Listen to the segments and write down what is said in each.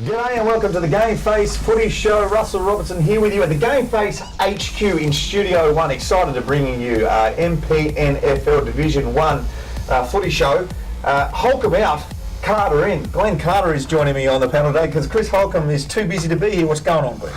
G'day and welcome to the GameFace Footy Show. Russell Robertson here with you at the GameFace HQ in Studio 1. Excited to bring you MPNFL Division 1 Footy Show. Holcomb out, Carter in. Glenn Carter is joining me on the panel today because Chris Holcomb is too busy to be here. What's going on, Glenn?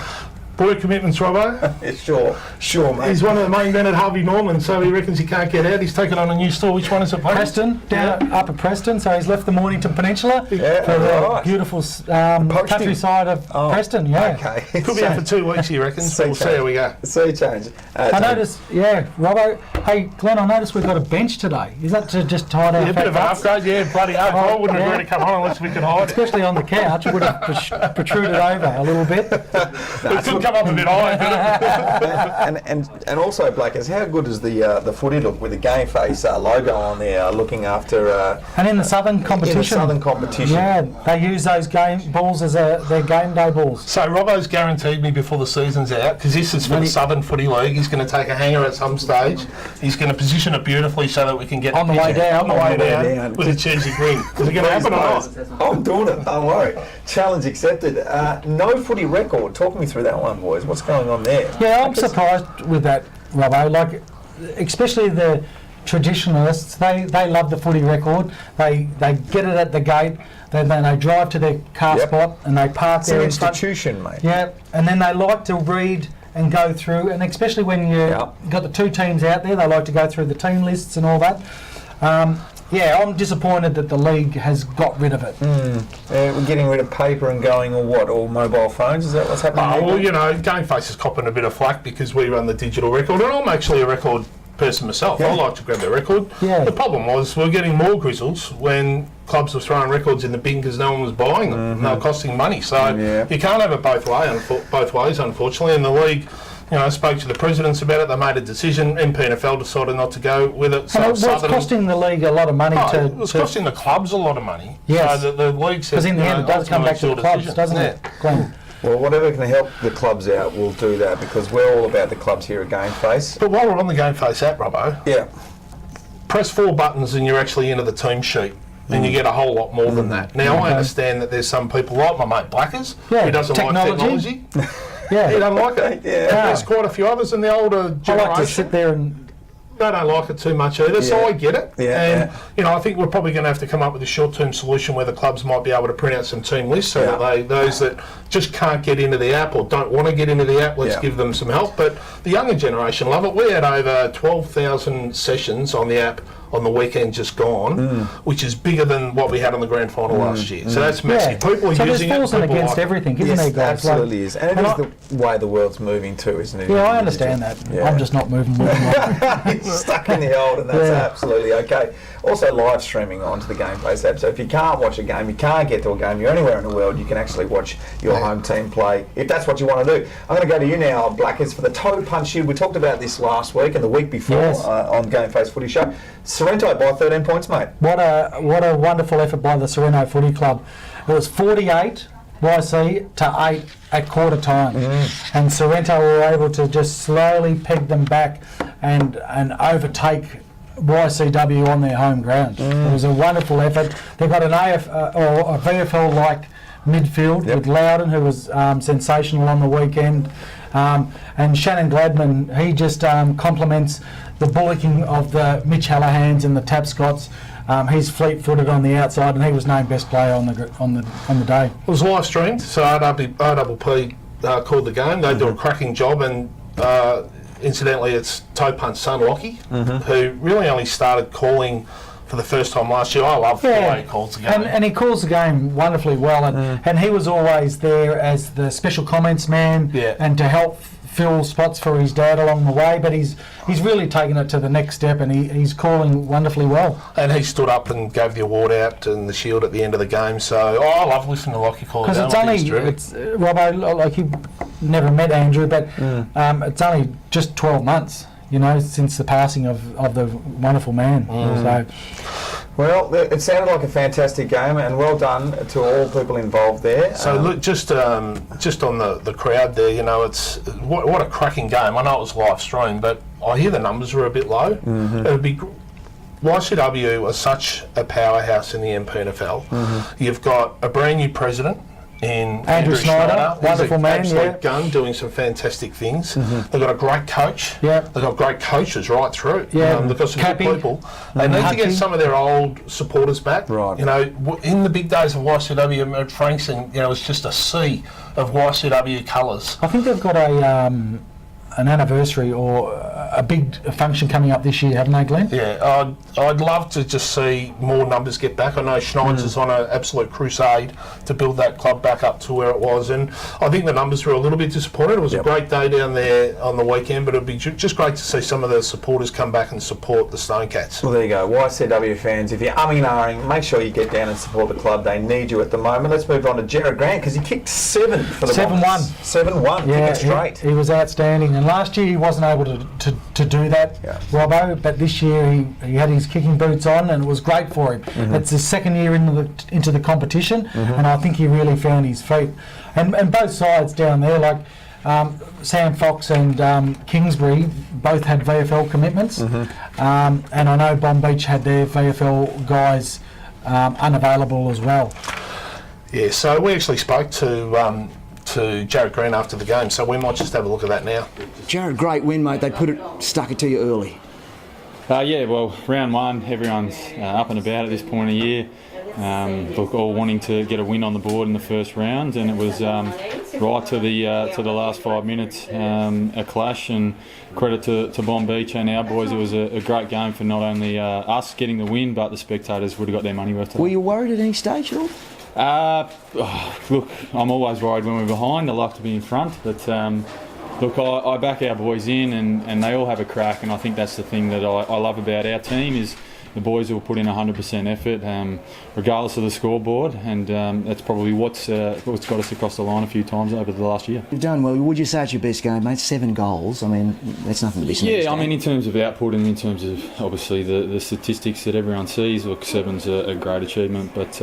Boy commitments, Robbo. Sure, mate. He's one of the main men at Harvey Norman, so he reckons he can't get out. He's taken on a new store. Which one is it, please? Preston, down at Upper Preston. So he's left the Mornington Peninsula for the beautiful countryside of Preston. Yeah. Okay. Could be out for 2 weeks, he reckons. We'll see how we go. Sea change. I noticed, Robbo. Hey, Glenn, I noticed we've got a bench today. Is that to just hide our A bit of an upgrade, bloody up. I wouldn't agree to come on unless we could hide it. Especially on the couch, it would have protruded over a little bit. It could come up a bit high. and also, Blackers, how good does the footy look with the GameFace logo on there, looking after... and in the southern competition. Yeah, they use those game balls as their game day balls. So Robbo's guaranteed me before the season's out, because this is for the Southern Footy League. He's going to take a hanger at some stage. He's going to position it beautifully so that we can get on the way down. With a cheesy grin. Is it going to happen or not? I'm doing it, don't worry. Challenge accepted. No Footy Record. Talk me through that one, boys. What's going on there? Yeah, I'm surprised with that, Robbo. Like, especially the traditionalists, they love the Footy Record. They get it at the gate. Then they drive to their car spot and they park there. It's an institution, mate. Yeah, and then they like to read and go through, and especially when you've got the two teams out there, they like to go through the team lists and all that. I'm disappointed that the league has got rid of it. We're getting rid of paper and going or mobile phones? Is that what's happening? Well, GameFace is copping a bit of flack because we run the digital record, and I'm actually a record person myself. I like to grab the record. The problem was we're getting more grizzles when clubs were throwing records in the bin because no one was buying them. And they were costing money. So you can't have it both ways, unfortunately. And the league, I spoke to the presidents about it. They made a decision. MPNFL decided not to go with it. So it's costing the league a lot of money it was costing the clubs a lot of money. Yes. So the league said, because in the end it does come back to the clubs, doesn't it, Glenn? Well, whatever can help the clubs out, we'll do that because we're all about the clubs here at GameFace. But while we're on the GameFace app, Robbo, press 4 buttons and you're actually into the team sheet. And you get a whole lot more than that. Now, I understand that there's some people like my mate Blackers who doesn't like technology. He don't like it. There's quite a few others in the older generation. I like to sit there and... They don't like it too much either, so I get it. I think we're probably going to have to come up with a short-term solution where the clubs might be able to print out some team lists so that those that just can't get into the app or don't want to get into the app, let's give them some help. But the younger generation love it. We had over 12,000 sessions on the app on the weekend just gone, which is bigger than what we had on the grand final last year. So that's massive. People are using it. So there's forcing against everything, isn't there, guys? Absolutely is. And it is the way the world's moving too, isn't it? Yeah, I understand that. I'm just not moving. Stuck in the old, and that's absolutely okay. Also, live streaming onto the GameFace app. So if you can't watch a game, you can't get to a game, you're anywhere in the world, you can actually watch your home team play, if that's what you want to do. I'm going to go to you now, Blackers, for the toe punch shield. We talked about this last week and the week before on GameFace Footy Show. Sorrento by 13 points, mate. What a wonderful effort by the Sorrento Footy Club. It was 48 YC to 8 at quarter time, and Sorrento were able to just slowly peg them back and overtake YCW on their home ground. It was a wonderful effort. They got an a VFL-like midfield with Loudon, who was sensational on the weekend, and Shannon Gladman. He just complements the bullocking of the Mitch Hallahans and the Tapscotts. He's fleet-footed on the outside, and he was named best player on the day. It was live streamed, so RWP called the game. They do a cracking job, and incidentally, it's Toe Punch's son, Lockie, who really only started calling for the first time last year. I love the way he calls the game. And he calls the game wonderfully well, and he was always there as the special comments man and to help fill spots for his dad along the way, but he's really taken it to the next step, and he's calling wonderfly well. And he stood up and gave the award out and the shield at the end of the game, so I love listening to Lockie call it. Because Robbo, like, you never met Andrew, but it's only just 12 months, since the passing of the wonderful man. So, well, it sounded like a fantastic game, and well done to all people involved there. So look, just on the crowd there, it's what a cracking game. I know it was live streamed, but I hear the numbers were a bit low. It would be YCW are such a powerhouse in the MPNFL. You've got a brand new president in Andrew Snyder, wonderful man, absolute gun, doing some fantastic things. They've got a great coach. Yeah. They've got great coaches right through. Yeah. They've got some Cappy, good people. They need to get some of their old supporters back. Right. You know, in the big days of YCW at Frankston, you know, it was just a sea of YCW colours. I think they've got an anniversary or a big function coming up this year, haven't they, Glenn? Yeah, I'd love to just see more numbers get back. I know Schneider's is on an absolute crusade to build that club back up to where it was, and I think the numbers were a little bit disappointed. It was a great day down there on the weekend, but it'd be just great to see some of the supporters come back and support the Stonecats. Well, there you go. YCW fans, if you're umming and ahhing, make sure you get down and support the club. They need you at the moment. Let's move on to Jared Grant, because he kicked 7 for the 7-1. Bombers. 7-1, Yeah, kicking straight. he was outstanding, and last year he wasn't able to do that, Robbo, but this year he had his kicking boots on and it was great for him. It's his second year into the competition, and I think he really found his feet. And both sides down there, like Sam Fox and Kingsbury, both had VFL commitments, and I know Bomb Beach had their VFL guys unavailable as well. Yeah, so we actually spoke to Jared Grant after the game, so we might just have a look at that now. Jared, great win, mate. They stuck it to you early. Yeah, well, round one, everyone's up and about at this point of the year. Look, all wanting to get a win on the board in the first round, and it was right to the last 5 minutes, a clash. And credit to Bomb Beach and our boys. It was a great game for not only us getting the win, but the spectators would have got their money worth. Were you worried at any stage at all? Look, I'm always worried when we're behind. I like to be in front, but look, I back our boys in, and they all have a crack, and I think that's the thing that I love about our team is the boys will put in 100% effort, regardless of the scoreboard, and that's probably what's got us across the line a few times over the last year. You've done well. Would you say it's your best game, mate? 7 goals. I mean, that's nothing to be sneezed at. I mean, in terms of output and in terms of obviously the statistics that everyone sees, look, 7's a great achievement, but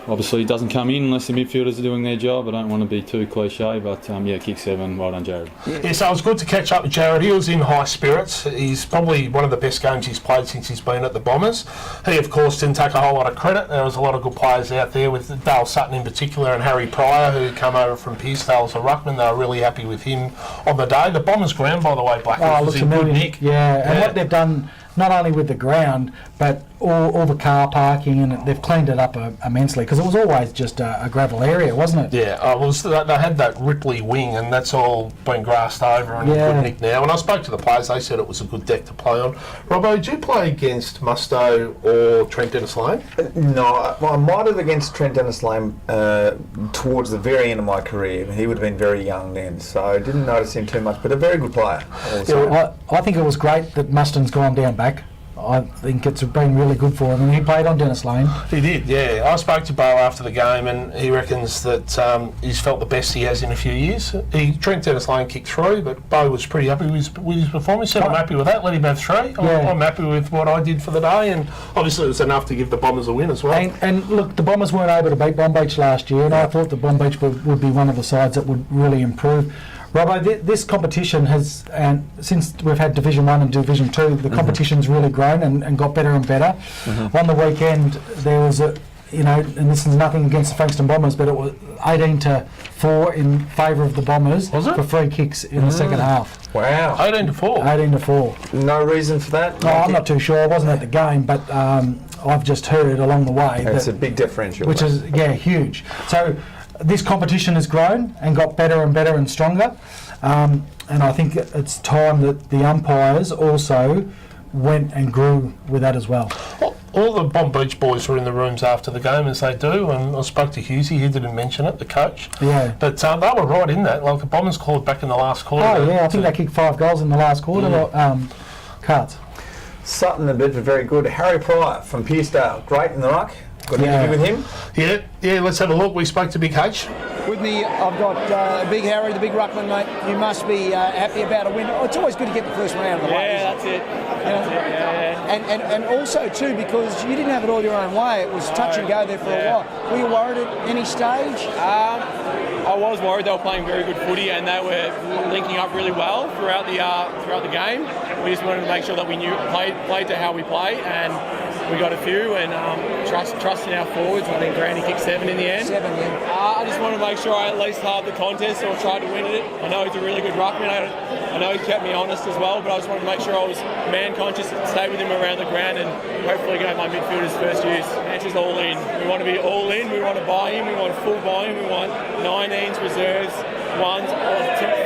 obviously it doesn't come in unless the midfielders are doing their job. I don't want to be too cliche, but kick 7, well done, Jared. Yeah, so it was good to catch up with Jared. He was in high spirits. He's probably one of the best games he's played since he's been at the Bombers. He, of course, didn't take a whole lot of credit. There was a lot of good players out there, with Dale Sutton in particular and Harry Pryor, who come over from Pearsdale as a ruckman. They were really happy with him on the day. The Bombers ground, by the way, Blackwood, was in good nick. Yeah, and what they've done, not only with the ground, but all the car parking, and they've cleaned it up immensely, because it was always just a gravel area, wasn't it? Yeah, they had that Ripley wing, and that's all been grassed over and in good nick now. When I spoke to the players, they said it was a good deck to play on. Robbo, did you play against Musto or Trent Dennis Lane? No, I might have against Trent Dennis Lane towards the very end of my career. He would have been very young then, so I didn't notice him too much, but a very good player. I think it was great that Muston's gone down back. I think it's been really good for him, and he played on Dennis Lane. He did, yeah. I spoke to Bo after the game, and he reckons that he's felt the best he has in a few years. Trent Dennis Lane kicked 3, but Bo was pretty happy with his performance. He said, I'm happy with that, let him have 3. I'm happy with what I did for the day, and obviously it was enough to give the Bombers a win as well. And look, the Bombers weren't able to beat Bomb Beach last year, and I thought that Bomb Beach would be one of the sides that would really improve. Robbo, this competition has, and since we've had Division 1 and Division 2, the competition's really grown and got better and better. On the weekend, there was and this is nothing against the Frankston Bombers, but it was 18-4 in favour of the Bombers for free kicks in the second half. Wow. 18-4? 18-4. No reason for that? No, I'm not too sure. I wasn't at the game, but I've just heard along the way. It's a big differential. Which is, huge. So this competition has grown and got better and better and stronger, and I think it's time that the umpires also went and grew with that as well. All the Bomb Beach boys were in the rooms after the game, as they do, and I spoke to Hughesy, he didn't mention it, the coach. Yeah. But they were right in that. Like, the Bombers called back in the last quarter. Oh, yeah, I think they kicked 5 goals in the last quarter. Cards. Sutton, a bit very good. Harry Pryor from Pearsdale, great in the ruck. Got an interview with him? Yeah, let's have a look. We spoke to Big H. With me, I've got Big Harry, the big ruckman, mate. You must be happy about a win. It's always good to get the first one out of the way. Yeah, that's it. And also, too, because you didn't have it all your own way. It was touch and go there for a while. Were you worried at any stage? I was worried. They were playing very good footy and they were linking up really well throughout the game. We just wanted to make sure that we played to how we play, and we got a few, and trust in our forwards. I think Granny kicked 7 in the end. 7, yeah. I just want to make sure I at least halved the contest or tried to win it. I know he's a really good ruckman. I know he kept me honest as well, but I just wanted to make sure I was man conscious, stay with him around the ground, and hopefully get my midfielders first use. Answer's all in. We want to be all in. We want to buy in. We want full buy-in. We want 19s, reserves, ones,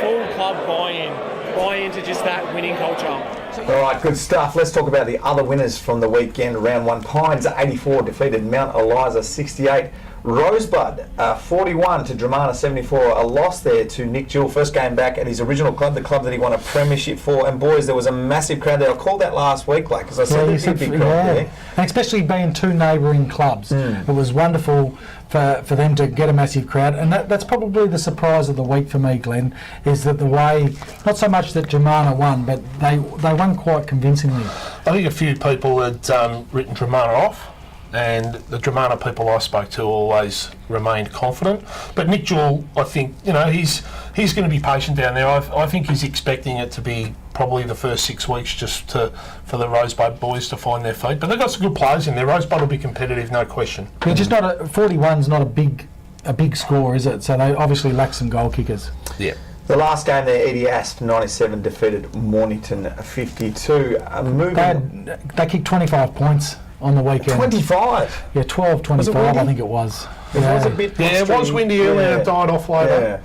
full club buy-in. Buy into just that winning culture. All right, good stuff. Let's talk about the other winners from the weekend. Round 1, Pines 84 defeated Mount Eliza 68. Rosebud 41 to Dramana 74. A loss there to Nick Jewell. First game back at his original club, the club that he won a premiership for. And boys, there was a massive crowd there. I called that last week, like, because I said there'd be a big crowd there. And especially being two neighbouring clubs, it was wonderful for them to get a massive crowd. And that's probably the surprise of the week for me, Glenn, is that the way, not so much that Dramana won, but they won quite convincingly. I think a few people had written Dramana off, and the Dramana people I spoke to always remained confident. But Nick Jewell, I think, he's going to be patient down there. I think he's expecting it to be probably the first 6 weeks just for the Rosebud boys to find their feet. But they've got some good players in there. Rosebud will be competitive, no question. Yeah, just 41's not a big score, is it? So they obviously lack some goal kickers. Yeah. The last game there, Eddie Asp 97 defeated Mornington 52. They kicked 25 points on the weekend. 25? Yeah, 12-25 I think it was. It was a bit it was windy earlier, it died off later.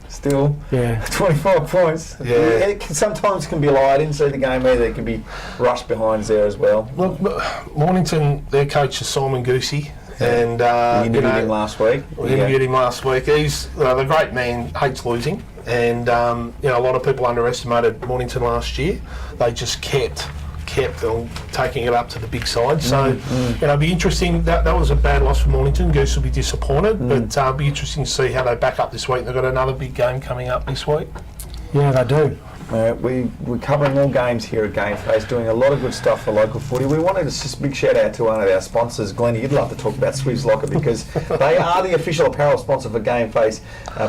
Still, 25 points. Yeah. It sometimes can be a lie. I didn't see the game either. It can be rushed behinds there as well. Look, Mornington, their coach is Simon Goosey. And we interviewed him last week. He's the great man, hates losing, and a lot of people underestimated Mornington last year. They just kept on taking it up to the big side. So it'll be interesting. That was a bad loss for Mornington. Goose will be disappointed, but it'll be interesting to see how they back up this week. They've got another big game coming up this week. Yeah, they do. We're covering all games here at GameFace, doing a lot of good stuff for local footy. We wanted to just big shout out to one of our sponsors, Glennie. You'd love to talk about Swizz Locker because they are the official apparel sponsor for GameFace.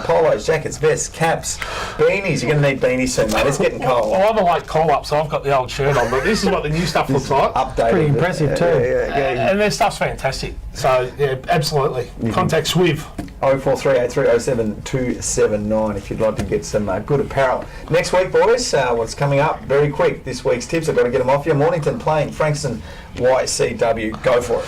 Polos, jackets, vests, caps, beanies. You're going to need beanies soon, mate. It's getting cold. I have a late call-up, so I've got the old shirt on, but this is what the new stuff looks like. Updated. Pretty impressive too. And their stuff's fantastic. So, yeah, absolutely. Contact Swizz. 0438307279 if you'd like to get some good apparel. Next week, boys, what's coming up very quick. This week's tips, I've got to get them off you. Mornington playing Frankston YCW. Go for it.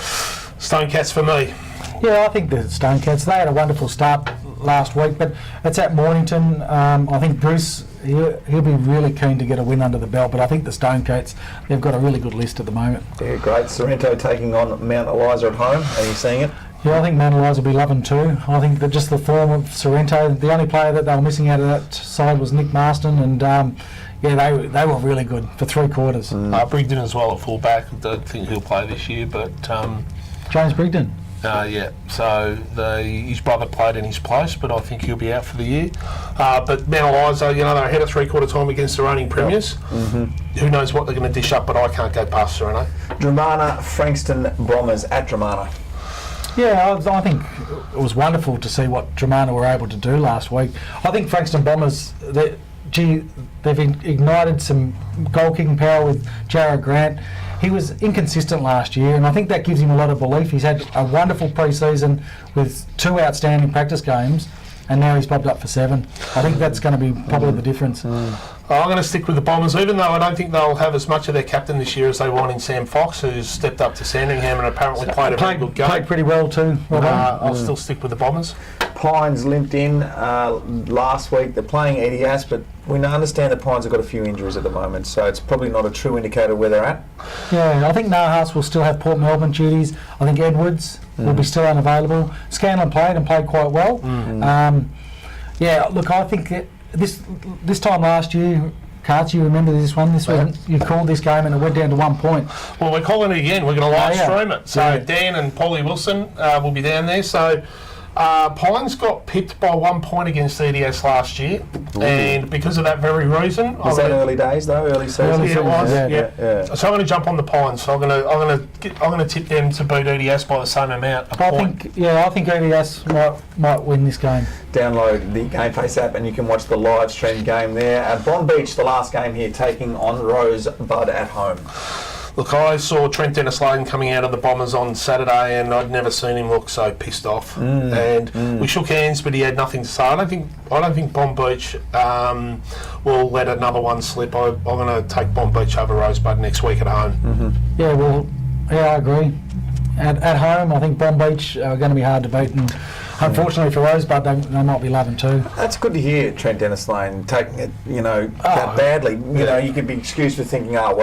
Stonecats for me. Yeah, I think the Stonecats, they had a wonderful start last week, but it's at Mornington. I think Bruce, he'll be really keen to get a win under the belt, but I think the Stonecats, they've got a really good list at the moment. Yeah, great. Sorrento taking on Mount Eliza at home. Are you seeing it? Yeah, I think Mount Eliza will be loving too. I think that just the form of Sorrento, the only player that they were missing out of that side was Nick Marston, and they were really good for 3 quarters. Brigden as well at fullback. I don't think he'll play this year, but James Brigden. So his brother played in his place, but I think he'll be out for the year. But Mount Eliza, they're ahead of 3/4 time against the reigning premiers. Who knows what they're going to dish up, but I can't go past Sorrento. Dramana, Frankston Bombers at Dramana. Yeah, I think it was wonderful to see what Dramana were able to do last week. I think Frankston Bombers, they've ignited some goal-kicking power with Jarrod Grant. He was inconsistent last year, and I think that gives him a lot of belief. He's had a wonderful pre-season with 2 outstanding practice games, and now he's popped up for 7. I think that's going to be probably the difference. I'm going to stick with the Bombers, even though I don't think they'll have as much of their captain this year as they want in Sam Fox, who's stepped up to Sandringham and apparently played a very good game. Played pretty well too. I'll still stick with the Bombers. Pines limped in last week. They're playing Eddie Asp, but we understand the Pines have got a few injuries at the moment, so it's probably not a true indicator where they're at. Yeah, I think Nahas will still have Port Melbourne duties. I think Edwards will be still unavailable. Scanlon played quite well. Look, I think that this time last year, Carts, you remember this one? You called this game and it went down to 1 point. Well, we're calling it again. We're going to live stream it. So Dan and Paulie Wilson will be down there. So Pines got pipped by 1 point against EDS last year, and because of that very reason, was that early days though? Early season? Yeah, it was. Yeah. So I'm going to jump on the Pines. So I'm going to tip them to beat EDS by the same amount. I think EDS might win this game. Download the GameFace app and you can watch the live stream game there at Bond Beach. The last game here, taking on Rosebud at home. Look, I saw Trent Dennis-Layden coming out of the Bombers on Saturday, and I'd never seen him look so pissed off. We shook hands, but he had nothing to say. I don't think Bomb Beach will let another one slip. I'm going to take Bomb Beach over Rosebud next week at home. Yeah, well, I agree. At home, I think Bomb Beach are going to be hard to beat, and unfortunately for Rosebud, they might be loving too. That's good to hear, Trent Dennis-Layden taking it, that badly. You could be excused for thinking, I've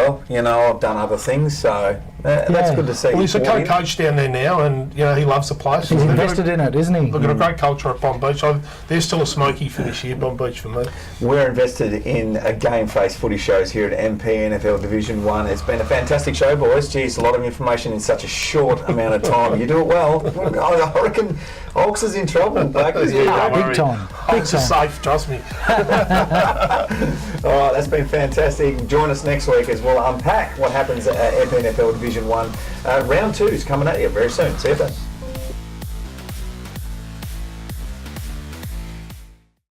done other things, so that's good to see. Well, he's a co-coach down there now, and he loves the place. He's invested in it, isn't he? They've got a great culture at Bomb Beach. They're still a smoky finish here, Bomb Beach, for me. We're invested in GameFace footy shows here at MPNFL Division 1. It's been a fantastic show, boys. Geez, a lot of information in such a short amount of time. You do it well. I reckon Ox is in trouble. Big time. Ox is safe, trust me. All right, that's been fantastic. Join us next week as we'll unpack what happens at MPNFL Division 1. Round 2 is coming at you very soon. See you then.